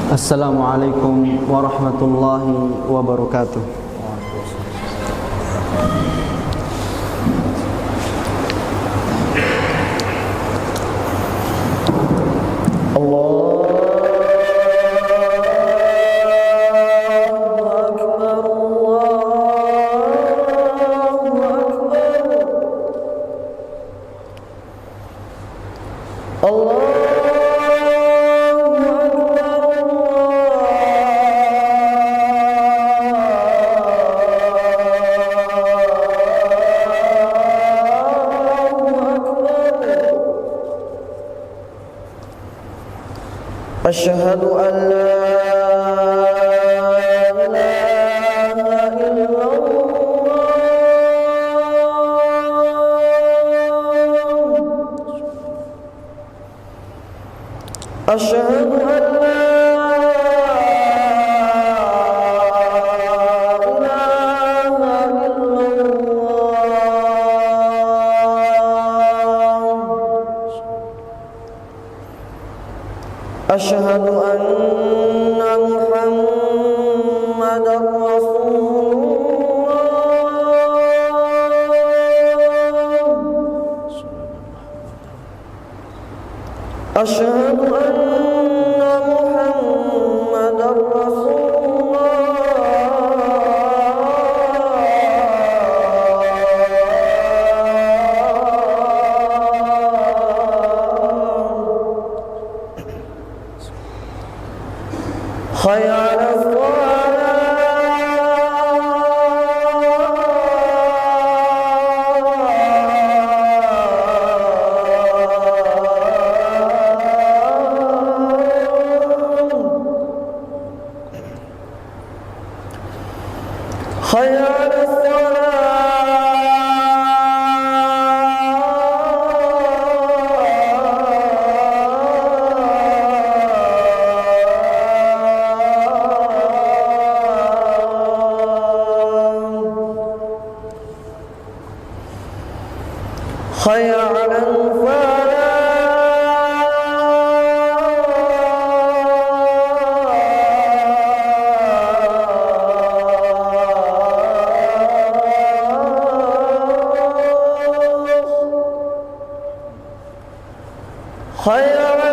Assalamualaikum warahmatullahi wabarakatuh. أشهد أن لا إله إلا الله أشهد أن لا إله إلا الله أشهد أن محمدًا رسول الله أشهد أن محمدًا رسول حي على الصلاة حي على حي على الفلاح حي على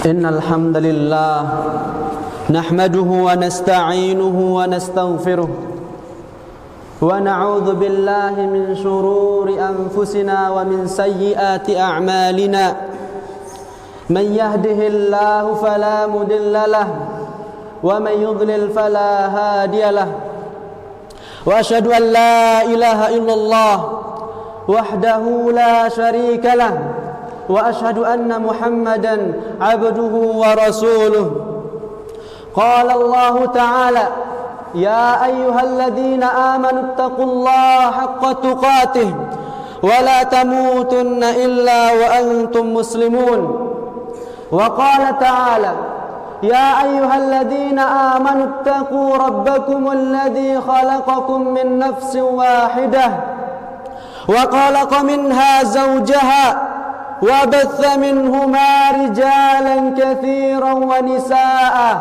إن الحمد لله نحمده ونستعينه ونستغفره ونعوذ بالله من شرور أنفسنا ومن سيئات أعمالنا من يهده الله فلا مضل له ومن يضلل فلا هادي له وأشهد أن لا إله إلا الله وحده لا شريك له وأشهد أن محمدًا عبده ورسوله قال الله تعالى يا أيها الذين آمنوا اتقوا الله حق تقاته ولا تموتن إلا وأنتم مسلمون وقال تعالى يا أيها الذين آمنوا اتقوا ربكم الذي خلقكم من نفس واحدة وخلق منها زوجها وبث منهما رجالا كثيرا ونساء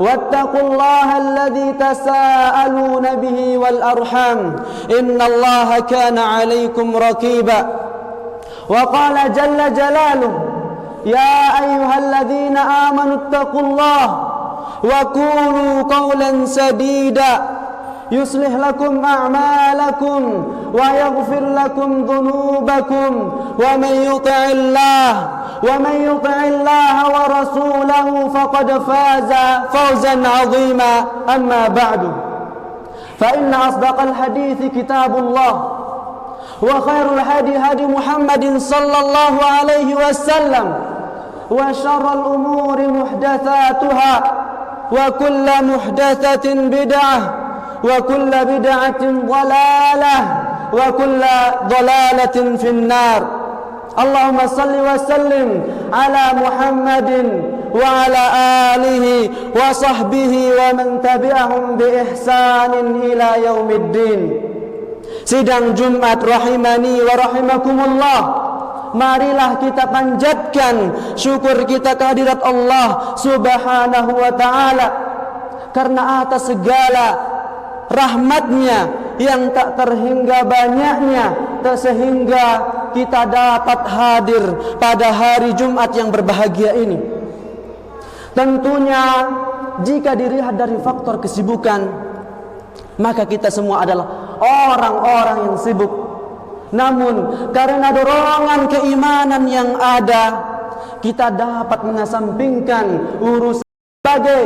واتقوا الله الذي تساءلون به والأرحام إن الله كان عليكم رقيبا وقال جل جلاله يا أيها الذين آمنوا اتقوا الله وقولوا قولا سديدا يصلح لكم أعمالكم ويغفر لكم ذنوبكم ومن يطع الله ورسوله فقد فاز فوزا عظيما. أما بعد فإن أصدق الحديث كتاب الله وخير الهدي هدي محمد صلى الله عليه وسلم وشر الأمور محدثاتها وكل محدثة بدعة وكل بدعة ضلالة وكل ضلالة في النار. اللهم صل وسلم على محمد وعلى آله وصحبه ومن تبعهم بإحسان إلى يوم الدين. Sidang Jumat rahimani wa rahimakumullah. Marilah kita panjatkan syukur kita kehadirat Allah Subhanahu wa ta'ala, karena atas segala rahmatnya yang tak terhingga banyaknya, sehingga kita dapat hadir pada hari Jumat yang berbahagia ini. Tentunya jika dilihat dari faktor kesibukan, maka kita semua adalah orang-orang yang sibuk. Namun karena dorongan keimanan yang ada, kita dapat mengesampingkan urusan sebagai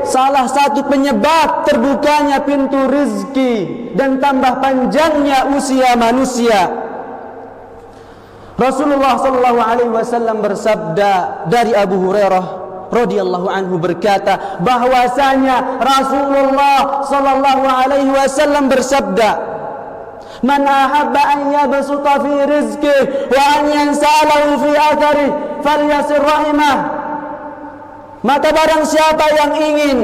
salah satu penyebab terbukanya pintu rezeki dan tambah panjangnya usia manusia. Rasulullah sallallahu alaihi wasallam bersabda dari Abu Hurairah radhiyallahu anhu berkata bahwasanya Rasulullah sallallahu alaihi wasallam bersabda, "Man ahabba an yabsuta fi rizqihi wa an yansalahu fi atharihi falyasir rahimah." Maka barang siapa yang ingin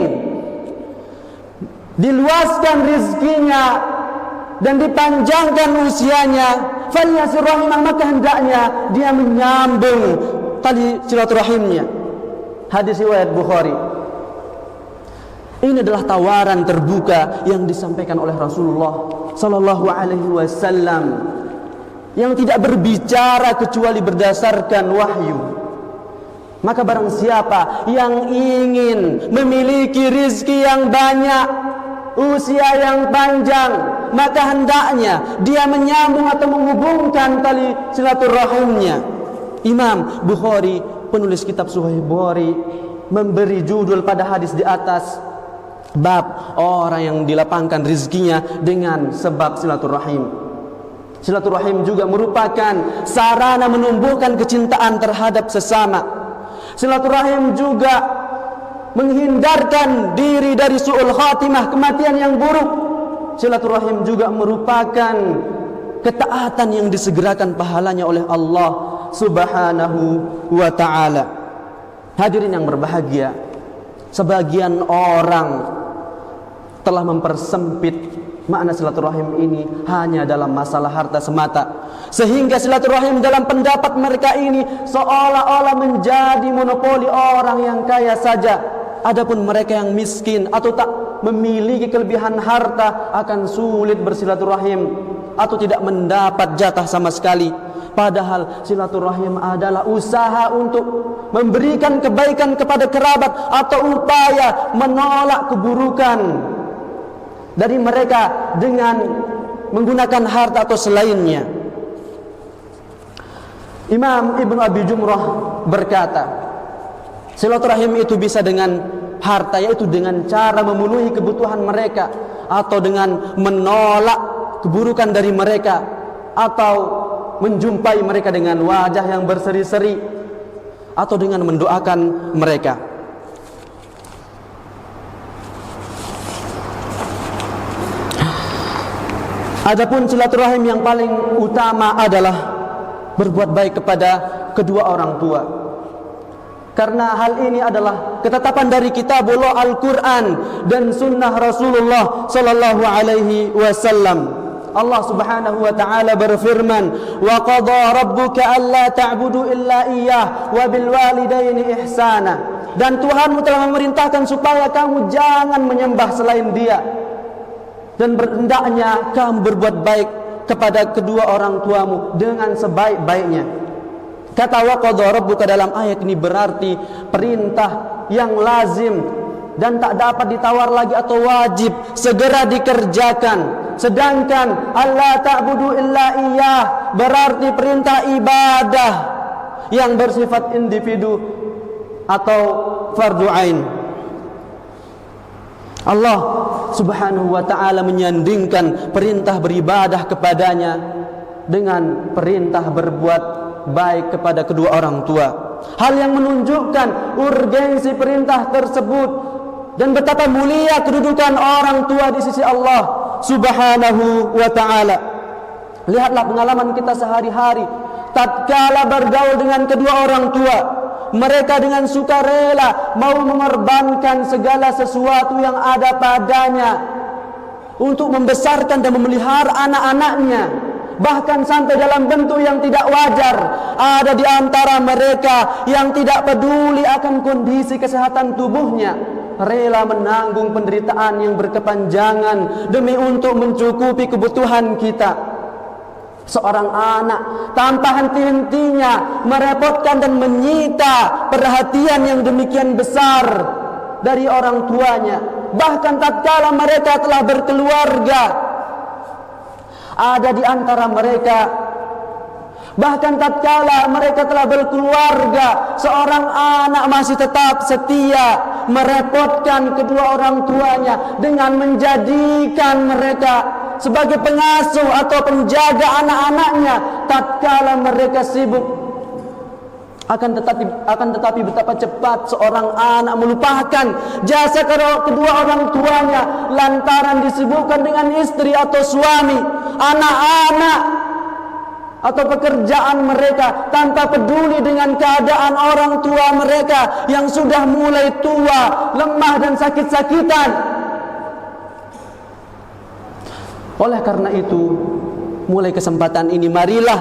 diluaskan rizkinya dan dipanjangkan usianya, falyasir rahimah, maka hendaknya dia menyambung tali silaturahimnya. Hadis riwayat Bukhari. Ini adalah tawaran terbuka yang disampaikan oleh Rasulullah sallallahu alaihi wasallam, yang tidak berbicara kecuali berdasarkan wahyu. Maka barang siapa yang ingin memiliki rizki yang banyak, usia yang panjang, maka hendaknya dia menyambung atau menghubungkan tali silaturahimnya. Imam Bukhari, penulis kitab Sahih Bukhari, memberi judul pada hadis di atas, bab orang yang dilapangkan rizkinya dengan sebab silaturahim. Silaturahim juga merupakan sarana menumbuhkan kecintaan terhadap sesama. Silaturahim juga menghindarkan diri dari su'ul khatimah, kematian yang buruk. Silaturahim juga merupakan ketaatan yang disegerakan pahalanya oleh Allah Subhanahu wa ta'ala. Hadirin yang berbahagia, sebagian orang telah mempersempit makna silaturahim ini hanya dalam masalah harta semata, sehingga silaturahim dalam pendapat mereka ini seolah-olah menjadi monopoli orang yang kaya saja. Adapun mereka yang miskin atau tak memiliki kelebihan harta akan sulit bersilaturahim atau tidak mendapat jatah sama sekali. Padahal silaturahim adalah usaha untuk memberikan kebaikan kepada kerabat atau upaya menolak keburukan dari mereka dengan menggunakan harta atau selainnya. Imam Ibnu Abi Jumrah berkata, silaturahim itu bisa dengan harta, yaitu dengan cara memenuhi kebutuhan mereka, atau dengan menolak keburukan dari mereka, atau menjumpai mereka dengan wajah yang berseri-seri, atau dengan mendoakan mereka. Adapun silaturahim yang paling utama adalah berbuat baik kepada kedua orang tua. Karena hal ini adalah ketetapan dari kitabullah Al-Quran dan sunnah Rasulullah sallallahu alaihi wasallam. Allah Subhanahu wa ta'ala berfirman, "Wa qadha rabbuka alla ta'budu illa iyyah wa bil walidaini ihsana." Dan Tuhanmu telah memerintahkan supaya kamu jangan menyembah selain Dia, dan hendaknya kamu berbuat baik kepada kedua orang tuamu dengan sebaik-baiknya. Kata wa qadha rabbuka dalam ayat ini berarti perintah yang lazim dan tak dapat ditawar lagi atau wajib, segera dikerjakan. Sedangkan Allah ta'budu illa iyyah berarti perintah ibadah yang bersifat individu atau fardu ain. Allah Subhanahu wa ta'ala menyandingkan perintah beribadah kepadanya dengan perintah berbuat baik kepada kedua orang tua. Hal yang menunjukkan urgensi perintah tersebut dan betapa mulia kedudukan orang tua di sisi Allah Subhanahu wa ta'ala. Lihatlah pengalaman kita sehari-hari. Tatkala bergaul dengan kedua orang tua, mereka dengan sukarela mau mengorbankan segala sesuatu yang ada padanya untuk membesarkan dan memelihara anak-anaknya, bahkan sampai dalam bentuk yang tidak wajar. Ada di antara mereka yang tidak peduli akan kondisi kesehatan tubuhnya, rela menanggung penderitaan yang berkepanjangan demi untuk mencukupi kebutuhan kita. Seorang anak tanpa henti-hentinya merepotkan dan menyita perhatian yang demikian besar dari orang tuanya. Bahkan tatkala mereka telah berkeluarga, ada di antara mereka, bahkan tatkala mereka telah berkeluarga, seorang anak masih tetap setia merepotkan kedua orang tuanya dengan menjadikan mereka sebagai pengasuh atau penjaga anak-anaknya tatkala mereka sibuk. Akan tetapi betapa cepat seorang anak melupakan jasa kedua orang tuanya lantaran disibukkan dengan istri atau suami, anak-anak atau pekerjaan mereka, tanpa peduli dengan keadaan orang tua mereka yang sudah mulai tua, lemah dan sakit-sakitan. Oleh karena itu, mulai kesempatan ini marilah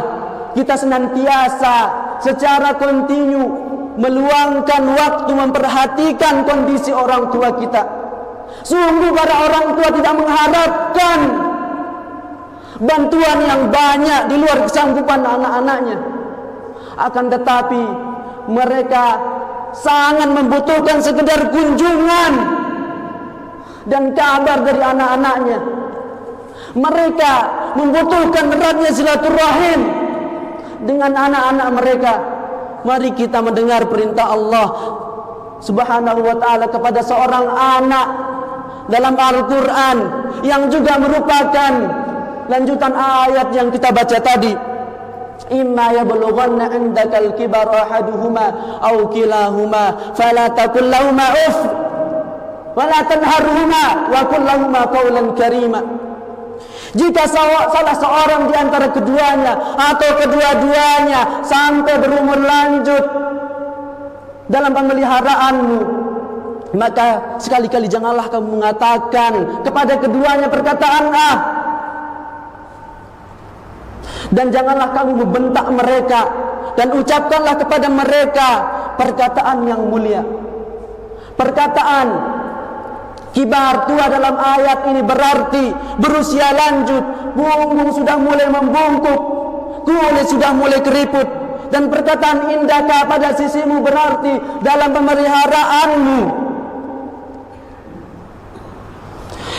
kita senantiasa secara kontinu meluangkan waktu memperhatikan kondisi orang tua kita. Sungguh para orang tua tidak mengharapkan bantuan yang banyak di luar kesanggupan anak-anaknya. Akan tetapi mereka sangat membutuhkan sekedar kunjungan dan kabar dari anak-anaknya. Mereka membutuhkan eratnya silaturahim dengan anak-anak mereka. Mari kita mendengar perintah Allah Subhanahu wa ta'ala kepada seorang anak dalam Al-Quran, yang juga merupakan lanjutan ayat yang kita baca tadi. Imma yablughanna 'indakal kibara ahaduhuma aw kilahuma fala taqul lahumā uff wa la tanharhumā wa qul lahumā qawlan karīmā. Jika salah seorang di antara keduanya atau kedua-duanya sampai berumur lanjut dalam pemeliharaanmu, maka sekali-kali janganlah kamu mengatakan kepada keduanya perkataan ah, dan janganlah kamu membentak mereka, dan ucapkanlah kepada mereka perkataan yang mulia. Perkataan kibar tua dalam ayat ini berarti berusia lanjut, punggung sudah mulai membungkuk, kulit sudah mulai keriput. Dan perkataan indaka pada sisimu berarti dalam pemeliharaanmu,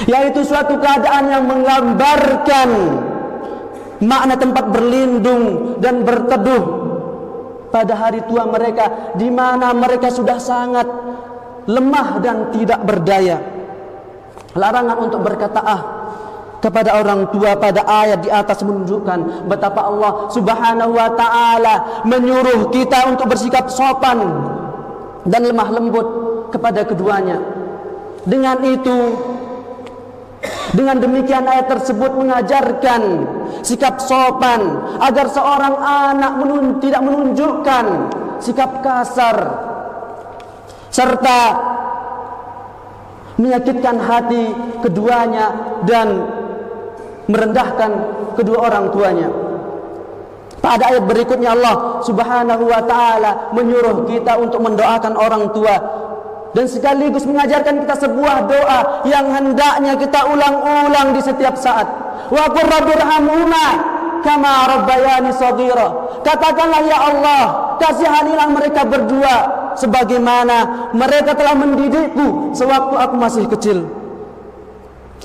yaitu suatu keadaan yang menggambarkan makna tempat berlindung dan berteduh pada hari tua mereka, di mana mereka sudah sangat lemah dan tidak berdaya. Larangan untuk berkata ah kepada orang tua pada ayat di atas menunjukkan betapa Allah Subhanahu wa ta'ala menyuruh kita untuk bersikap sopan dan lemah lembut kepada keduanya. Dengan demikian ayat tersebut mengajarkan sikap sopan agar seorang anak tidak menunjukkan sikap kasar serta menyakitkan hati keduanya dan merendahkan kedua orang tuanya. Pada ayat berikutnya Allah Subhanahu wa ta'ala menyuruh kita untuk mendoakan orang tua, dan sekaligus mengajarkan kita sebuah doa yang hendaknya kita ulang-ulang di setiap saat. Wa qur rabbirhamhuma kama rabbayani shaghira. Katakanlah, ya Allah, kasihanilah mereka berdua sebagaimana mereka telah mendidikku sewaktu aku masih kecil.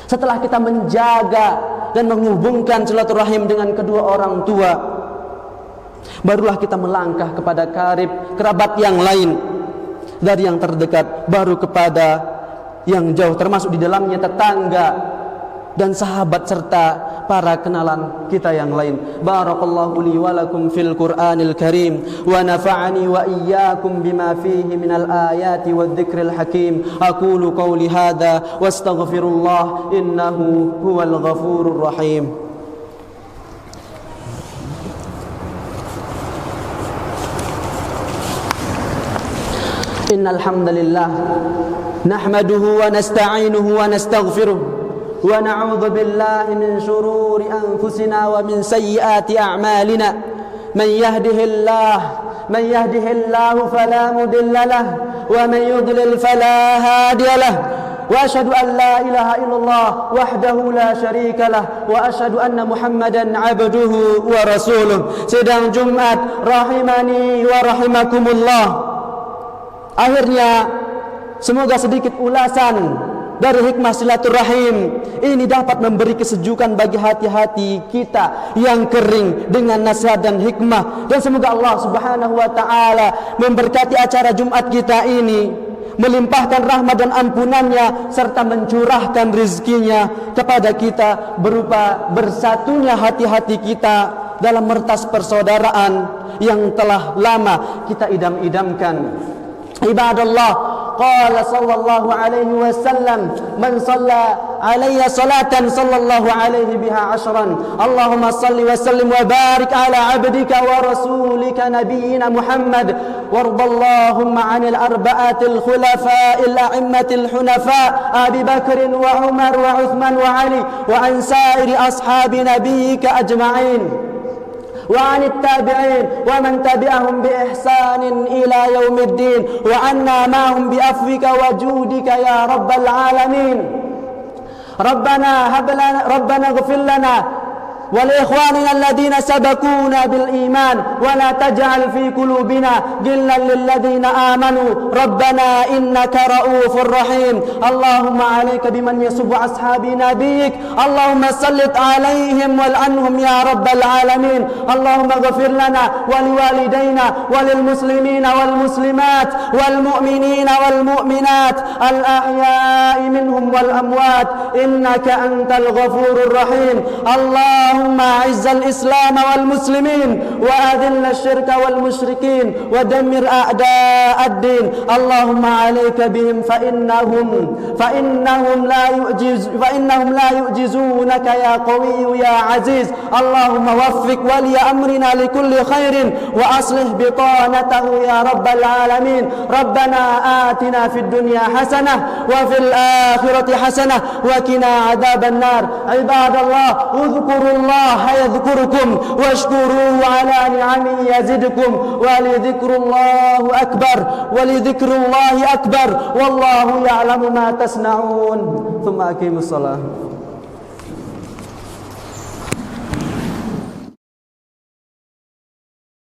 Setelah kita menjaga dan menghubungkan silaturahim dengan kedua orang tua, barulah kita melangkah kepada kerabat yang lain, dari yang terdekat baru kepada yang jauh, termasuk di dalamnya tetangga dan sahabat serta para kenalan kita yang lain. Barakallahu li wa lakum fil Qur'anil Karim wa nafa'ani wa iyyakum bima fihi minal ayati wadh-dhikril hakim. Aqulu qawli hadza wastaghfirullah innahu huwal ghafurur rahim. Innal hamdalillah nahmaduhu wa nasta'inuhu wa nastaghfiruh ونعوذ بالله من شرور أنفسنا ومن سيئات أعمالنا من يهده الله فلا مضل له ومن يضلل فلا هادي له وأشهد أن لا إله إلا الله وحده لا شريك له وأشهد أن محمدا عبده ورسوله. Sidang Jumat rahimani wa rahimakumullah. Akhirnya semoga sedikit ulasan dari hikmah silaturahim ini dapat memberi kesejukan bagi hati-hati kita yang kering dengan nasihat dan hikmah. Dan semoga Allah Subhanahu wa taala memberkati acara Jumat kita ini, melimpahkan rahmat dan ampunannya serta mencurahkan rizkinya kepada kita berupa bersatunya hati-hati kita dalam mertas persaudaraan yang telah lama kita idam-idamkan. Ibadallah, qala sallallahu alaihi wasallam, man shalla alayya salatan sallallahu alaihi biha ashran. Allahumma salli wa sallim wa barik ala abdika wa rasulika nabiyyina Muhammad wardallahumma 'anil arba'atil khulafa'il a'immatil hunafa Abi Bakr wa Umar wa Uthman wa Ali wa an sa'iri ashabi nabiyyika ajma'in وعن التابعين ومن تبعهم بإحسان إلى يوم الدين وعنا معهم بعفوك وجودك يا رب العالمين. ربنا اغفر لنا ولإخواننا الذين سبقونا بالإيمان ولا تجعل في قلوبنا غلا للذين آمنوا ربنا إنك رؤوف رحيم. اللهم عليك بمن يسب أصحاب نبيك، اللهم سلط عليهم والعنهم يا رب العالمين. اللهم اغفر لنا ولوالدينا وللمسلمين والمسلمات والمؤمنين والمؤمنات الأحياء منهم والأموات إنك أنت الغفور الرحيم. اللهم أعز الإسلام والمسلمين وأذل الشرك والمشركين ودمر أعداء الدين. اللهم عليك بهم فإنهم لا يعجزونك يا قوي يا عزيز. اللهم وفق ولي أمرنا لكل خير وأصلح بطانته يا رب العالمين. ربنا آتنا في الدنيا حسنة وفي الآخرة حسنة وقنا عذاب النار. عباد الله، اذكروا الله يذكركم واشكروه على نعمه يزدكم ولذكر الله أكبر والله يعلم ما تصنعون. ثم أقيموا الصلاة.